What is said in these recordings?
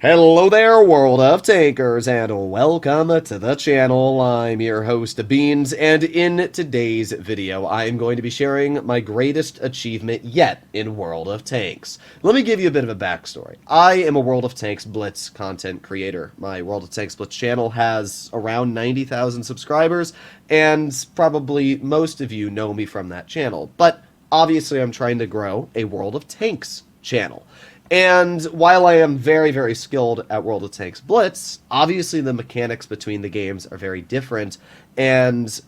Hello there, world of tankers, and welcome to the channel. I'm your host, Beans, and in today's video, I am going to be sharing my greatest achievement yet in World of Tanks. Let me give you a bit of a backstory. I am a World of Tanks Blitz content creator. My World of Tanks Blitz channel has around 90,000 subscribers, and probably most of you know me from that channel. But obviously, I'm trying to grow a World of Tanks channel. And while I am very, very skilled at World of Tanks Blitz, obviously the mechanics between the games are very different and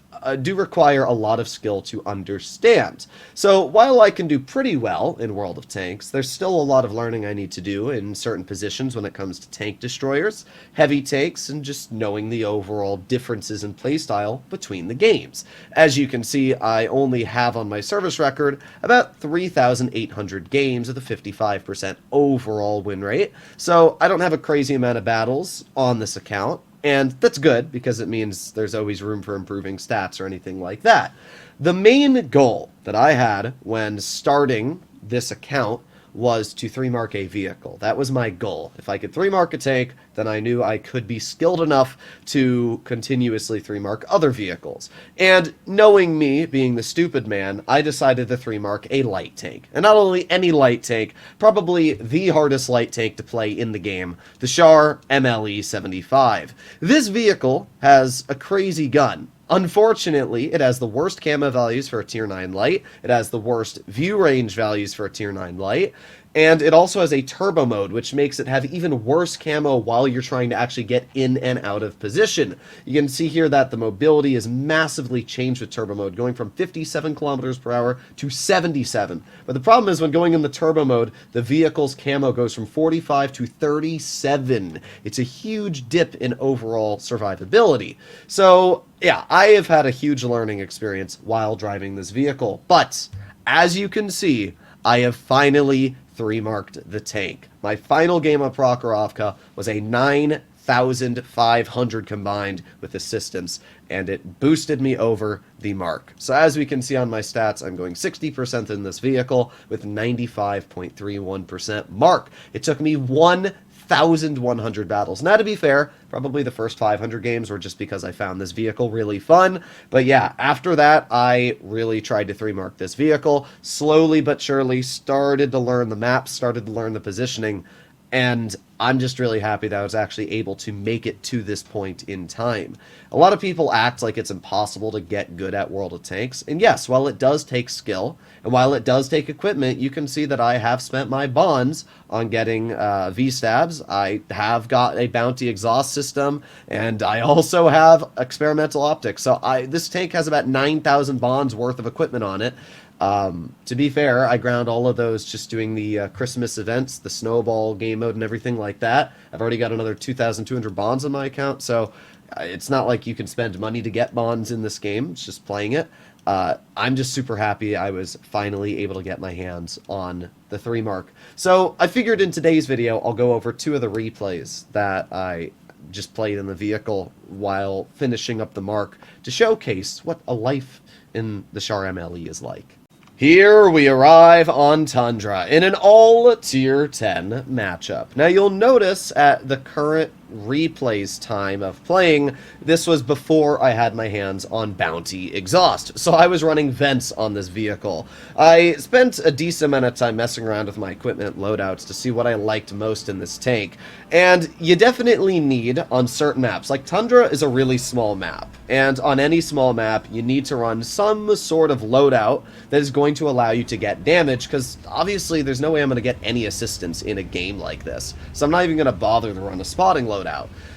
do require a lot of skill to understand. So while I can do pretty well in World of Tanks, there's still a lot of learning I need to do in certain positions when it comes to tank destroyers, heavy tanks, and just knowing the overall differences in playstyle between the games. As you can see, I only have on my service record about 3,800 games with a 55% overall win rate, so I don't have a crazy amount of battles on this account. And that's good, because it means there's always room for improving stats or anything like that. The main goal that I had when starting this account was to 3-mark a vehicle. That was my goal. If I could 3-mark a tank, then I knew I could be skilled enough to continuously 3-mark other vehicles. And knowing me, being the stupid man, I decided to 3-mark a light tank. And not only any light tank, probably the hardest light tank to play in the game, the Char MLE-75. This vehicle has a crazy gun. Unfortunately, it has the worst camo values for a tier 9 light, it has the worst view range values for a tier 9 light, and it also has a turbo mode, which makes it have even worse camo while you're trying to actually get in and out of position. You can see here that the mobility is massively changed with turbo mode, going from 57 kilometers per hour to 77. But the problem is when going in the turbo mode, the vehicle's camo goes from 45 to 37. It's a huge dip in overall survivability. So yeah, I have had a huge learning experience while driving this vehicle, but as you can see, I have finally 3-marked the tank. My final game of Prokhorovka was a 9,500 combined with assistance, and it boosted me over the mark. So as we can see on my stats, I'm going 60% in this vehicle with 95.31% mark. It took me 1,100 battles. Now, to be fair, probably the first 500 games were just because I found this vehicle really fun. But yeah, after that, I really tried to 3-mark this vehicle. Slowly but surely started to learn the maps, started to learn the positioning, and I'm just really happy that I was actually able to make it to this point in time. A lot of people act like it's impossible to get good at World of Tanks, and yes, while it does take skill, and while it does take equipment, you can see that I have spent my bonds on getting V-stabs. I have got a bounty exhaust system, and I also have experimental optics. So this tank has about 9,000 bonds worth of equipment on it. To be fair, I ground all of those just doing the Christmas events, the snowball game mode and everything like that. I've already got another 2,200 bonds on my account, so it's not like you can spend money to get bonds in this game. It's just playing it. I'm just super happy I was finally able to get my hands on the 3-mark. So I figured in today's video, I'll go over 2 of the replays that I just played in the vehicle while finishing up the mark to showcase what a life in the Char MLE is like. Here we arrive on Tundra in an all tier 10 matchup. Now you'll notice at the current replay's time of playing, this was before I had my hands on bounty exhaust, so I was running vents on this vehicle. I spent a decent amount of time messing around with my equipment loadouts to see what I liked most in this tank, and you definitely need on certain maps, like Tundra is a really small map, and on any small map you need to run some sort of loadout that is going to allow you to get damage, because obviously there's no way I'm going to get any assistance in a game like this, so I'm not even going to bother to run a spotting loadout.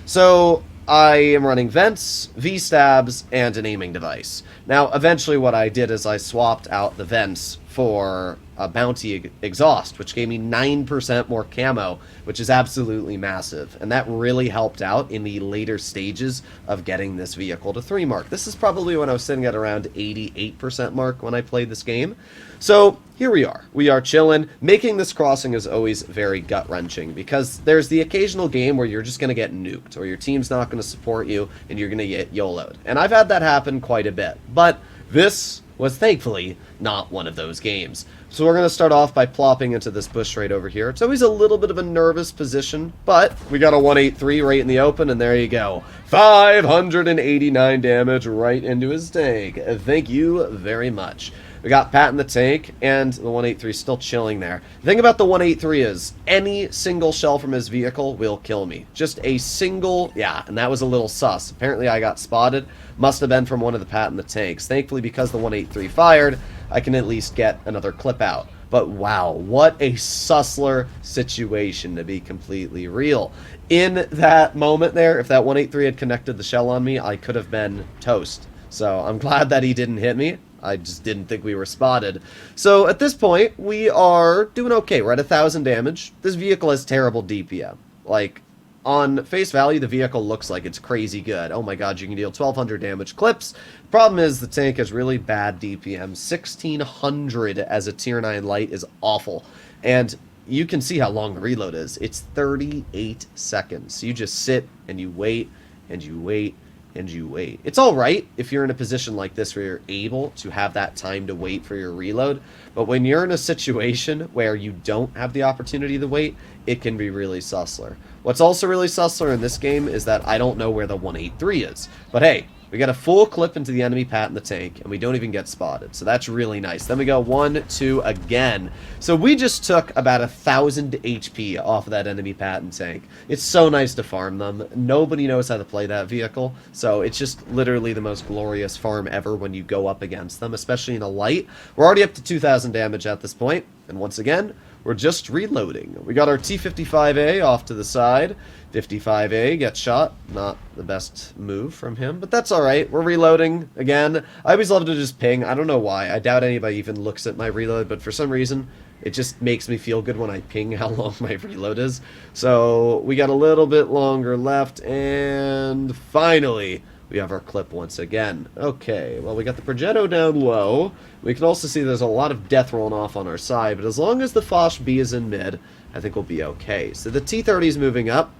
So I am running vents, V-stabs, and an aiming device. Now, eventually what I did is I swapped out the vents for a bounty exhaust, which gave me 9% more camo, which is absolutely massive. And that really helped out in the later stages of getting this vehicle to 3-mark. This is probably when I was sitting at around 88% mark when I played this game. So here we are. We are chilling. Making this crossing is always very gut-wrenching because there's the occasional game where you're just going to get nuked or your team's not going to support you and you're going to get YOLO'd. And I've had that happen quite a bit. But this was thankfully not one of those games. So we're going to start off by plopping into this bush right over here. It's always a little bit of a nervous position, but we got a 183 right in the open, and there you go. 589 damage right into his tank. Thank you very much. We got Pat in the tank, and the 183 still chilling there. The thing about the 183 is, any single shell from his vehicle will kill me. Just a single, yeah, and that was a little sus. Apparently I got spotted. Must have been from one of the Pat in the tanks. Thankfully, because the 183 fired, I can at least get another clip out. But wow, what a sussler situation, to be completely real. In that moment there, if that 183 had connected the shell on me, I could have been toast. So I'm glad that he didn't hit me. I just didn't think we were spotted. So at this point, we are doing okay. We're at 1,000 damage. This vehicle has terrible DPM. Like, on face value, the vehicle looks like it's crazy good. Oh my god, you can deal 1,200 damage clips. Problem is, the tank has really bad DPM. 1,600 as a tier 9 light is awful. And you can see how long the reload is. It's 38 seconds. You just sit, and you wait, and you wait, and you wait. It's alright if you're in a position like this where you're able to have that time to wait for your reload, but when you're in a situation where you don't have the opportunity to wait, it can be really sussler. What's also really sussler in this game is that I don't know where the 183 is. But hey, we got a full clip into the enemy Pat in the tank, and we don't even get spotted, so that's really nice. Then we go 1, 2 again. So we just took about 1,000 HP off of that enemy Pat in tank. It's so nice to farm them. Nobody knows how to play that vehicle, so it's just literally the most glorious farm ever when you go up against them, especially in a light. We're already up to 2,000 damage at this point, and once again, we're just reloading. We got our T-55A off to the side. 55A gets shot. Not the best move from him, but that's alright. We're reloading again. I always love to just ping. I don't know why. I doubt anybody even looks at my reload, but for some reason, it just makes me feel good when I ping how long my reload is. So we got a little bit longer left, and finally, we have our clip once again. Okay, well, we got the Progetto down low. We can also see there's a lot of death rolling off on our side, but as long as the Foch B is in mid, I think we'll be okay. So the T-30 is moving up.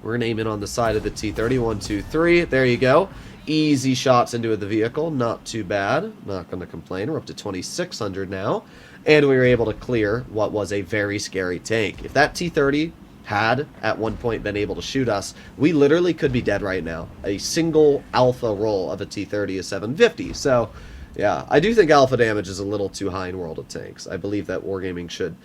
We're going to aim in on the side of the T-30. 1, 2, 3. There you go. Easy shots into the vehicle. Not too bad. Not going to complain. We're up to 2,600 now. And we were able to clear what was a very scary tank. If that T-30 had, at one point, been able to shoot us, we literally could be dead right now. A single alpha roll of a T-30 is 750. So, yeah, I do think alpha damage is a little too high in World of Tanks. I believe that Wargaming should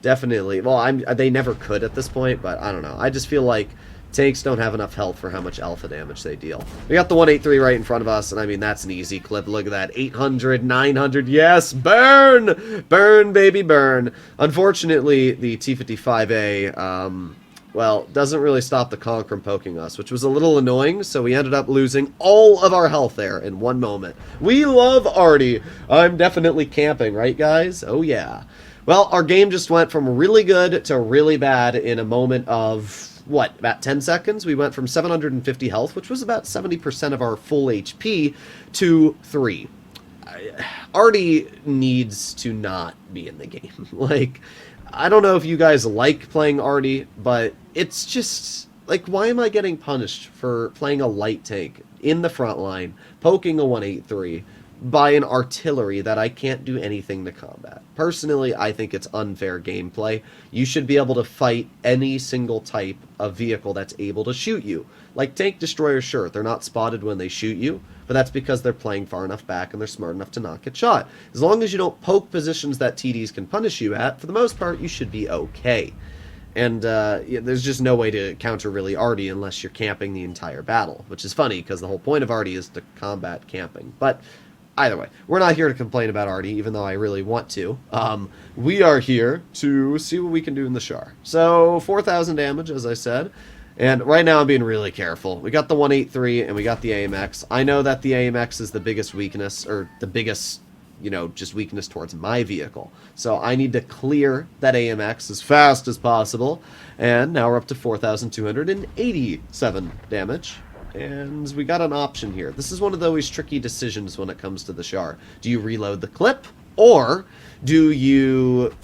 definitely... Well, they never could at this point, but I don't know. I just feel like tanks don't have enough health for how much alpha damage they deal. We got the 183 right in front of us, and I mean, that's an easy clip. Look at that. 800, 900. Yes! Burn! Burn, baby, burn. Unfortunately, the T-55A, well, doesn't really stop the conch from poking us, which was a little annoying, so we ended up losing all of our health there in one moment. We love Artie. I'm definitely camping, right, guys? Oh, yeah. Well, our game just went from really good to really bad in a moment of... what, about 10 seconds? We went from 750 health, which was about 70% of our full HP, to 3. Artie needs to not be in the game. Like, I don't know if you guys like playing Artie, but it's just, like, why am I getting punished for playing a light tank in the front line, poking a 183, by an artillery that I can't do anything to combat? Personally, I think it's unfair gameplay. You should be able to fight any single type of vehicle that's able to shoot you. Like tank destroyers, sure, they're not spotted when they shoot you, but that's because they're playing far enough back and they're smart enough to not get shot. As long as you don't poke positions that TDs can punish you at, for the most part, you should be okay. And yeah, there's just no way to counter really Artie unless you're camping the entire battle, which is funny because the whole point of Artie is to combat camping. But either way, we're not here to complain about Artie, even though I really want to. We are here to see what we can do in the Char. So, 4,000 damage, as I said. And right now I'm being really careful. We got the 183 and we got the AMX. I know that the AMX is the biggest weakness, or the biggest, you know, just weakness towards my vehicle. So I need to clear that AMX as fast as possible. And now we're up to 4,287 damage. And we got an option here. This is one of those tricky decisions when it comes to the Char. Do you reload the clip, or do you...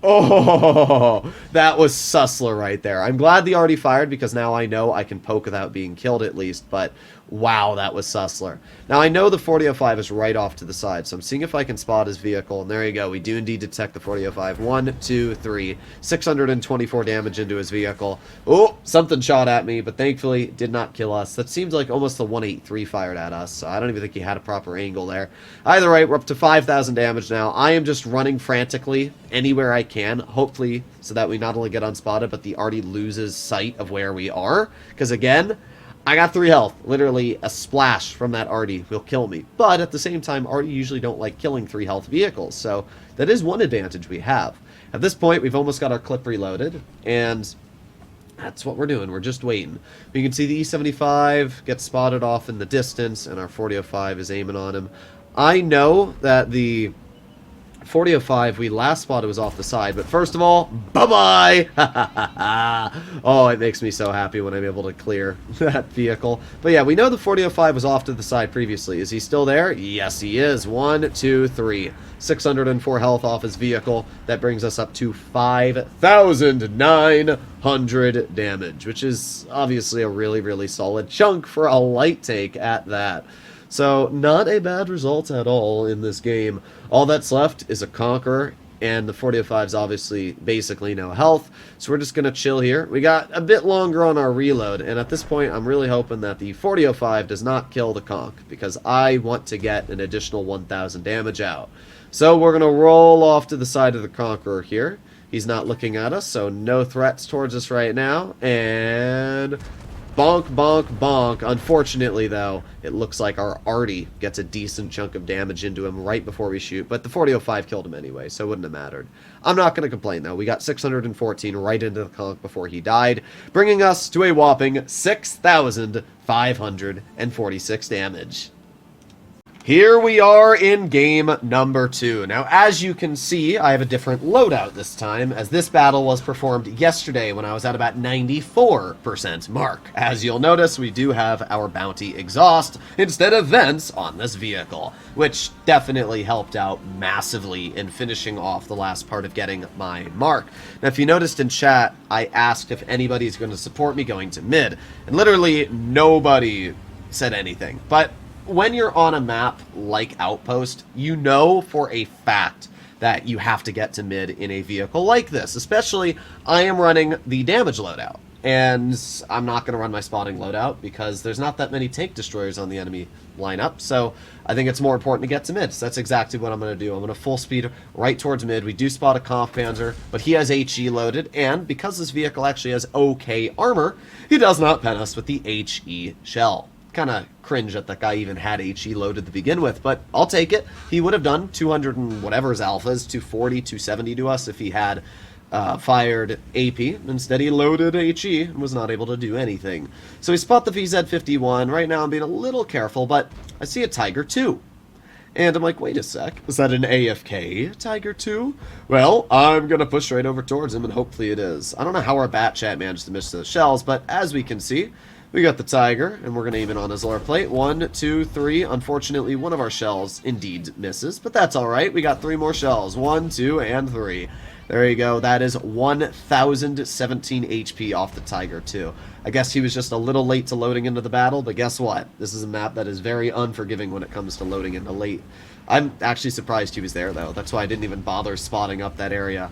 Oh, that was sussler right there. I'm glad the Artie fired because now I know I can poke without being killed at least, but Wow, that was Sussler. Now, I know the 4005 is right off to the side, so I'm seeing if I can spot his vehicle, and there you go. We do indeed detect the 4005. 1, 2, 3. 624 damage into his vehicle. Oh, something shot at me, but thankfully did not kill us. That seems like almost the 183 fired at us, so I don't even think he had a proper angle there. Either way, we're up to 5,000 damage now. I am just running frantically anywhere I can, hopefully so that we not only get unspotted, but the arty loses sight of where we are. Because again, I got 3 health. Literally, a splash from that arty will kill me. But at the same time, arty usually don't like killing 3 health vehicles, so that is one advantage we have. At this point, we've almost got our clip reloaded, and that's what we're doing. We're just waiting. You can see the E75 gets spotted off in the distance, and our 4005 is aiming on him. I know that the 4005 we last spotted was off the side, but first of all, bye-bye! Oh, it makes me so happy when I'm able to clear that vehicle. But yeah, we know the 4005 was off to the side previously. Is he still there? Yes, he is. 1, 2, 3. 604 health off his vehicle. That brings us up to 5,900 damage, which is obviously a really, really solid chunk for a light take at that. So, not a bad result at all in this game. All that's left is a Conqueror, and the 4005's obviously basically no health, so we're just going to chill here. We got a bit longer on our reload, and at this point I'm really hoping that the 4005 does not kill the Conch, because I want to get an additional 1,000 damage out. So we're going to roll off to the side of the Conqueror here. He's not looking at us, so no threats towards us right now, and bonk, bonk, bonk. Unfortunately, though, it looks like our arty gets a decent chunk of damage into him right before we shoot, but the 4005 killed him anyway, so it wouldn't have mattered. I'm not going to complain, though. We got 614 right into the conch before he died, bringing us to a whopping 6,546 damage. Here we are in game number 2. Now, as you can see, I have a different loadout this time, as this battle was performed yesterday when I was at about 94% mark. As you'll notice, we do have our bounty exhaust instead of vents on this vehicle, which definitely helped out massively in finishing off the last part of getting my mark. Now, if you noticed in chat, I asked if anybody's going to support me going to mid, and literally nobody said anything, but when you're on a map like Outpost, you know for a fact that you have to get to mid in a vehicle like this. Especially, I am running the damage loadout, and I'm not going to run my spotting loadout because there's not that many tank destroyers on the enemy lineup, so I think it's more important to get to mid. So that's exactly what I'm going to do. I'm going to full speed right towards mid. We do spot a Kampf Panzer, but he has HE loaded, and because this vehicle actually has okay armor, he does not pen us with the HE shell. Kind of cringe that that guy even had HE loaded to begin with, but I'll take it. He would have done 200 and whatever his alphas, 240, 270 to us if he had fired AP. Instead, he loaded HE and was not able to do anything. So we spot the VZ-51. Right now, I'm being a little careful, but I see a Tiger 2. And I'm like, wait a sec, is that an AFK Tiger 2? Well, I'm going to push right over towards him, and hopefully it is. I don't know how our bat chat managed to miss those shells, but as we can see, we got the Tiger, and we're going to aim it on his lower plate. 1, 2, 3. Unfortunately, one of our shells indeed misses, but that's all right. We got 3 more shells. 1, 2, and 3. There you go. That is 1,017 HP off the Tiger 2. I guess he was just a little late to loading into the battle, but guess what? This is a map that is very unforgiving when it comes to loading into late. I'm actually surprised he was there, though. That's why I didn't even bother spotting up that area.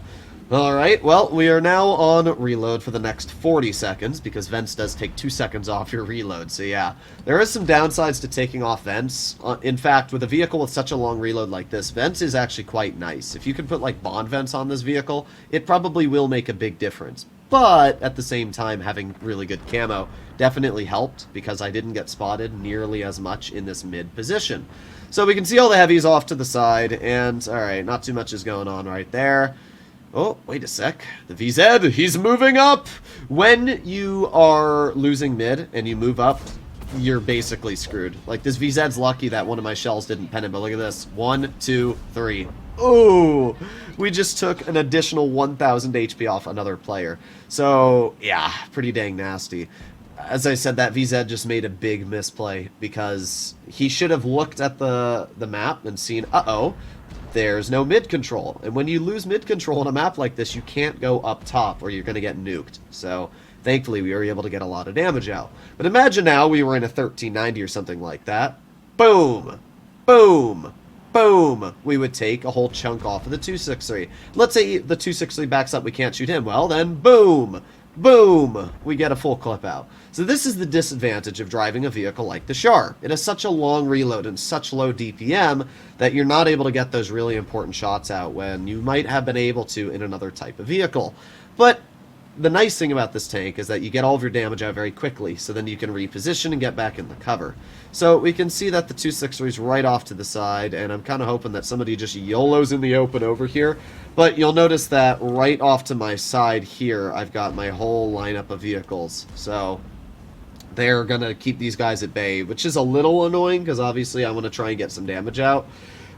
Alright, well, we are now on reload for the next 40 seconds, because vents does take 2 seconds off your reload, so yeah. There is some downsides to taking off vents. In fact, with a vehicle with such a long reload like this, vents is actually quite nice. If you can put, like, bond vents on this vehicle, it probably will make a big difference. But, at the same time, having really good camo definitely helped, because I didn't get spotted nearly as much in this mid position. So we can see all the heavies off to the side, and, alright, not too much is going on right there. Oh, wait a sec. The VZ, he's moving up! When you are losing mid and you move up, you're basically screwed. Like, this VZ's lucky that one of my shells didn't pen him, but look at this. 1, 2, 3. Ooh! We just took an additional 1,000 HP off another player. So, yeah, pretty dang nasty. As I said, that VZ just made a big misplay because he should have looked at the map and seen, uh-oh, there's no mid control. And when you lose mid control on a map like this, you can't go up top or you're going to get nuked. So thankfully we were able to get a lot of damage out. But imagine now we were in a 1390 or something like that. Boom! Boom! Boom! We would take a whole chunk off of the 263. Let's say the 263 backs up, we can't shoot him. Well, then boom! Boom! We get a full clip out. So this is the disadvantage of driving a vehicle like the Char. It has such a long reload and such low DPM that you're not able to get those really important shots out when you might have been able to in another type of vehicle. But the nice thing about this tank is that you get all of your damage out very quickly, so then you can reposition and get back in the cover. So we can see that the 263 is right off to the side, and I'm kind of hoping that somebody just YOLOs in the open over here. But you'll notice that right off to my side here, I've got my whole lineup of vehicles. So they're going to keep these guys at bay, which is a little annoying because obviously I want to try and get some damage out.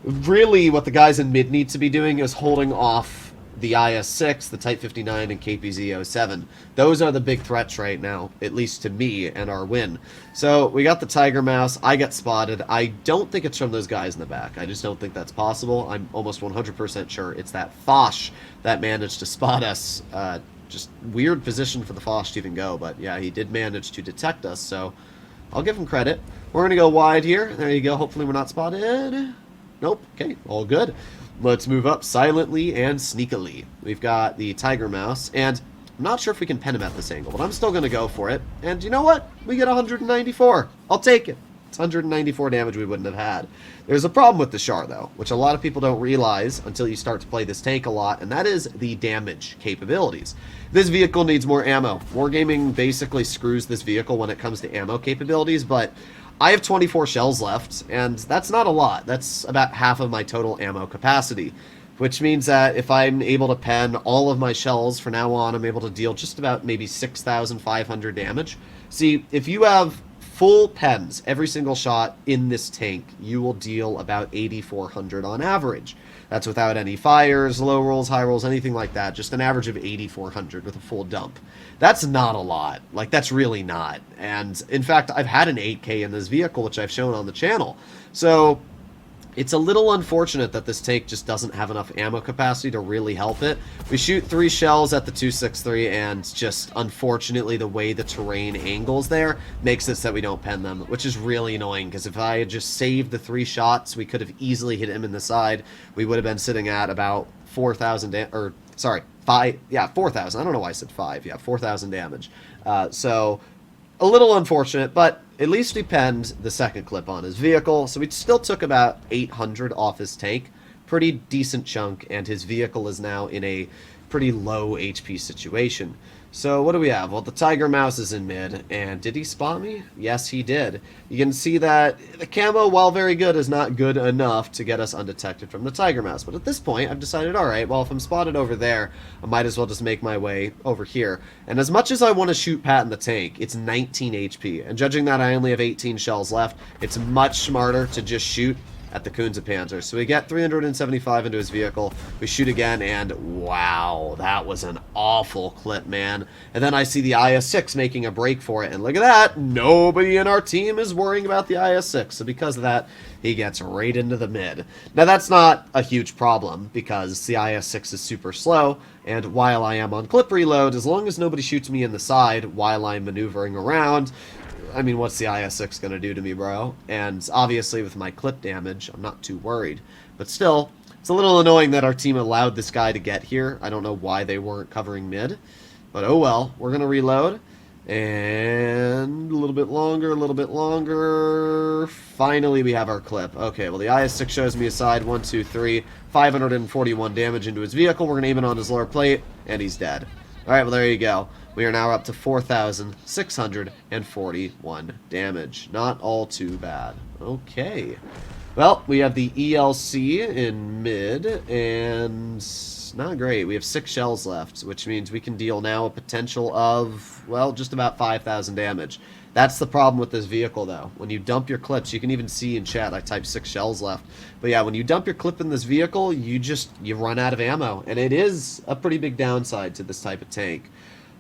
Really, what the guys in mid need to be doing is holding off the IS-6, the Type 59, and KPZ-07. Those are the big threats right now, at least to me and our win. So we got the Tiger Mouse. I get spotted. I don't think it's from those guys in the back. I just don't think that's possible. I'm almost 100% sure it's that Foch that managed to spot us. Just weird position for the Foch to even go, but yeah, he did manage to detect us, so I'll give him credit. We're going to go wide here. There you go. Hopefully we're not spotted. Nope. Okay, all good. Let's move up silently and sneakily. We've got the Tiger Mouse, and I'm not sure if we can pen him at this angle, but I'm still going to go for it. And you know what? We get 194. I'll take it. It's 194 damage we wouldn't have had. There's a problem with the Char, though, which a lot of people don't realize until you start to play this tank a lot, and that is the damage capabilities. This vehicle needs more ammo. Wargaming basically screws this vehicle when it comes to ammo capabilities, but I have 24 shells left, and that's not a lot. That's about half of my total ammo capacity, which means that if I'm able to pen all of my shells from now on, I'm able to deal just about maybe 6,500 damage. See, if you have full pens every single shot in this tank, you will deal about 8,400 on average. That's without any fires, low rolls, high rolls, anything like that. Just an average of 8,400 with a full dump. That's not a lot. Like, that's really not. And, in fact, I've had an 8K in this vehicle, which I've shown on the channel. So it's a little unfortunate that this tank just doesn't have enough ammo capacity to really help it. We shoot 3 shells at the 263, and just, unfortunately, the way the terrain angles there makes it so that we don't pen them, which is really annoying, because if I had just saved the 3 shots, we could have easily hit him in the side. We would have been sitting at about 4,000, or, sorry, 5, yeah, 4,000. I don't know why I said 5. Yeah, 4,000 damage. So a little unfortunate, but at least we penned the second clip on his vehicle, so we still took about 800 off his tank. Pretty decent chunk, and his vehicle is now in a pretty low HP situation. So what do we have? Well, the Tiger Mouse is in mid, and did he spot me? Yes, he did. You can see that the camo, while very good, is not good enough to get us undetected from the Tiger Mouse. But at this point, I've decided, alright, well, if I'm spotted over there, I might as well just make my way over here. And as much as I want to shoot Pat in the tank, it's 19 HP. And judging that I only have 18 shells left, it's much smarter to just shoot at the Kunze Panzer. So we get 375 into his vehicle, we shoot again, and wow, that was an awful clip, man. And then I see the IS-6 making a break for it, and look at that, nobody in our team is worrying about the IS-6, so because of that, he gets right into the mid. Now that's not a huge problem, because the IS-6 is super slow, and while I am on clip reload, as long as nobody shoots me in the side while I'm maneuvering around, I mean, what's the IS-6 going to do to me, bro? And obviously with my clip damage, I'm not too worried. But still, it's a little annoying that our team allowed this guy to get here. I don't know why they weren't covering mid. But oh well, we're going to reload. And a little bit longer, a little bit longer. Finally, we have our clip. Okay, well, the IS-6 shows me a side. 1, 2, 3. 541 damage into his vehicle. We're going to aim it on his lower plate, and he's dead. Alright, well, there you go. We are now up to 4,641 damage. Not all too bad. Okay. Well, we have the ELC in mid, and not great. We have 6 shells left, which means we can deal now a potential of, well, just about 5,000 damage. That's the problem with this vehicle, though. When you dump your clips, you can even see in chat, I typed 6 shells left. But yeah, when you dump your clip in this vehicle, you run out of ammo. And it is a pretty big downside to this type of tank.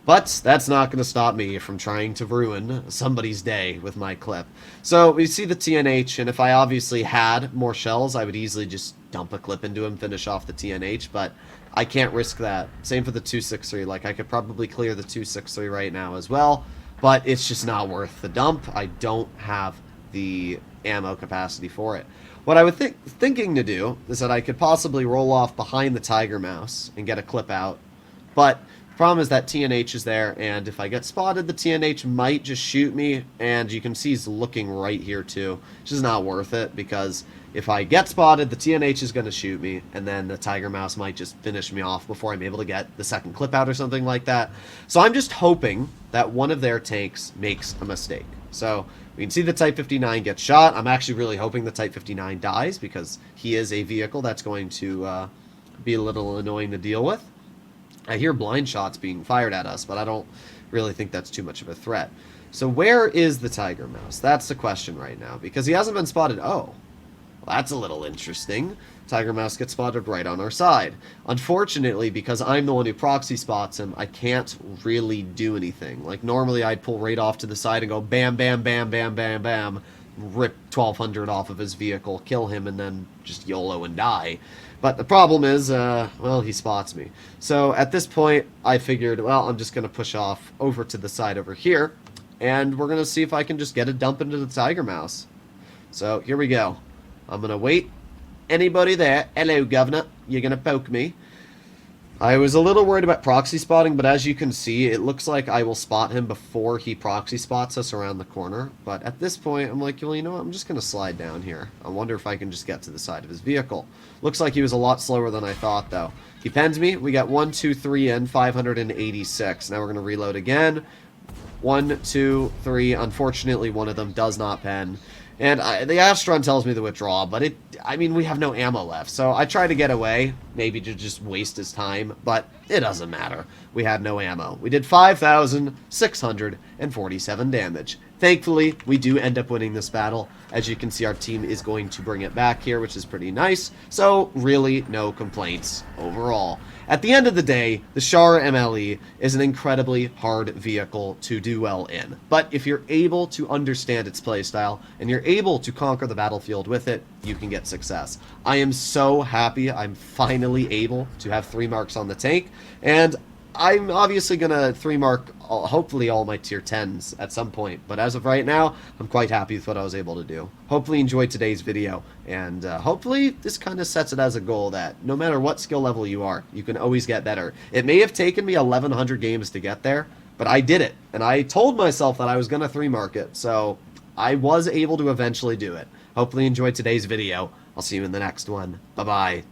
But that's not going to stop me from trying to ruin somebody's day with my clip. So we see the TNH, and if I obviously had more shells, I would easily just dump a clip into him, finish off the TNH, but I can't risk that. Same for the 263. Like, I could probably clear the 263 right now as well, but it's just not worth the dump. I don't have the ammo capacity for it. What I was thinking to do is that I could possibly roll off behind the Tiger Mouse and get a clip out, but the problem is that TNH is there, and if I get spotted, the TNH might just shoot me, and you can see he's looking right here too. It's just not worth it, because if I get spotted, the TNH is going to shoot me, and then the Tiger Mouse might just finish me off before I'm able to get the second clip out or something like that. So I'm just hoping that one of their tanks makes a mistake. So we can see the Type 59 get shot. I'm actually really hoping the Type 59 dies, because he is a vehicle that's going to be a little annoying to deal with. I hear blind shots being fired at us, but I don't really think that's too much of a threat. So where is the Tiger Mouse? That's the question right now, because he hasn't been spotted. Oh, well, that's a little interesting. Tiger Mouse gets spotted right on our side. Unfortunately, because I'm the one who proxy spots him, I can't really do anything. Like, normally I'd pull right off to the side and go bam, bam, bam, bam, bam, bam, rip 1200 off of his vehicle, kill him, and then just YOLO and die. But the problem is, well, he spots me. So at this point, I figured, well, I'm just going to push off over to the side over here, and we're going to see if I can just get a dump into the Tiger Mouse. So here we go. I'm going to wait. Anybody there? Hello, Governor. You're going to poke me. I was a little worried about proxy spotting, but as you can see, it looks like I will spot him before he proxy spots us around the corner. But at this point, I'm like, well, you know what? I'm just going to slide down here. I wonder if I can just get to the side of his vehicle. Looks like he was a lot slower than I thought, though. He pens me. We got 1, 2, 3 in, 586. Now we're going to reload again. 1, 2, 3. Unfortunately, one of them does not pen. And the Astron tells me to withdraw, but I mean, we have no ammo left. So I try to get away, maybe to just waste his time, but it doesn't matter. We had no ammo. We did 5,647 damage. Thankfully, we do end up winning this battle. As you can see, our team is going to bring it back here, which is pretty nice. So, really, no complaints overall. At the end of the day, the Char MLE is an incredibly hard vehicle to do well in. But if you're able to understand its playstyle, and you're able to conquer the battlefield with it, you can get success. I am so happy I'm finally able to have 3 marks on the tank, and I'm obviously going to 3 mark hopefully all my tier 10s at some point, but as of right now, I'm quite happy with what I was able to do. Hopefully you enjoyed today's video, and hopefully this kind of sets it as a goal that no matter what skill level you are, you can always get better. It may have taken me 1,100 games to get there, but I did it, and I told myself that I was going to 3 mark it, so I was able to eventually do it. Hopefully you enjoyed today's video. I'll see you in the next one. Bye-bye.